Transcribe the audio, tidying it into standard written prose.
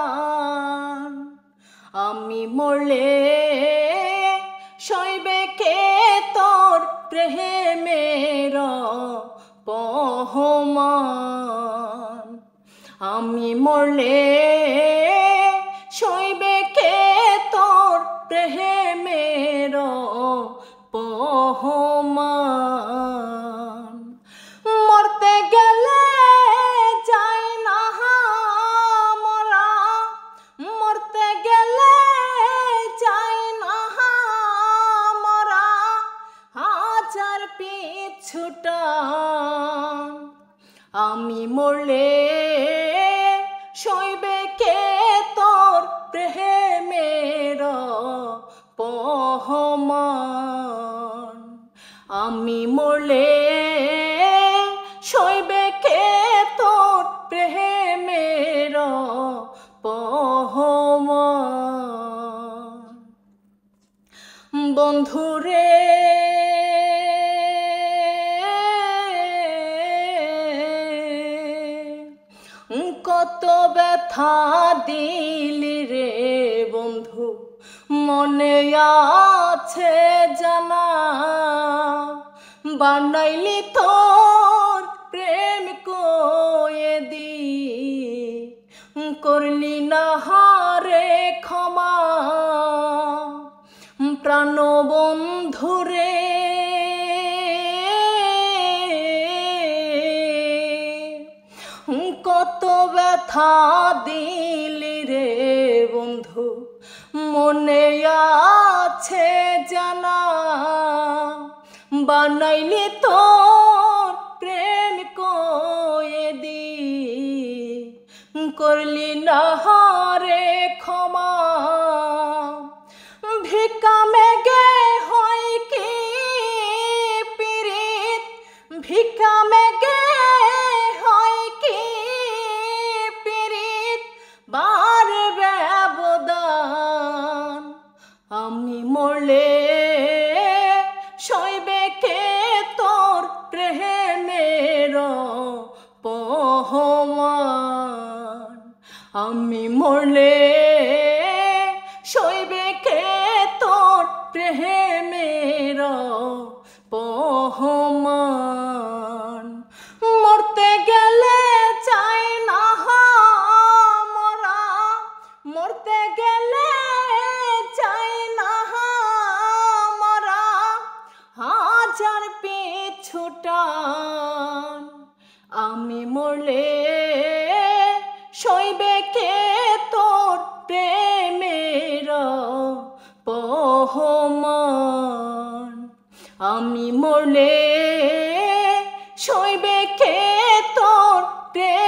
প্রাণ। আমি মরলে সইবে কে তোর প্রেমের অপমান। আমি মরলে সইবে কে তোর প্রেমের অপমান। মরতে গেলে যাই না মরা, মরতে গেলে যাই না মরা, হাজার পিছু টান। আমি মরলে সইবে কে তোর প্রেমের অপমান। আমি মরলে সইবে কে তোর প্রেমের অপমান। বন্ধুরে কত ব্যথা দিলি রে বন্ধু, মনে আছে জানা। বানাইলি তোর প্রেম কয়েদি, করলি না হারে ক্ষমা। প্রাণ বন্ধুরে কত ব্যথা দিলি রে বন্ধু, মনে আছে জানা। বানাইলি তোর প্রেম কয়েদি, করলি না হারে ক্ষমা। ভিকা মেগে হয় কি পীড়িত, ভিকা মেগে হয় কি পীড়িত, বার ব্যবধান। আমি মরলে সইবে কে তোর প্রেমের অপমান। আমি মরলে সইবে কে তোর প্রেমের অপমান। মরতে গেলে চাই না মরা, মরতে গেলে চাই না মরা, হাজার পিছু টান। আমি মরলে সইবে কে তোর প্রেমের অপমান। আমি মরলে সইবে কে তোর প্রেম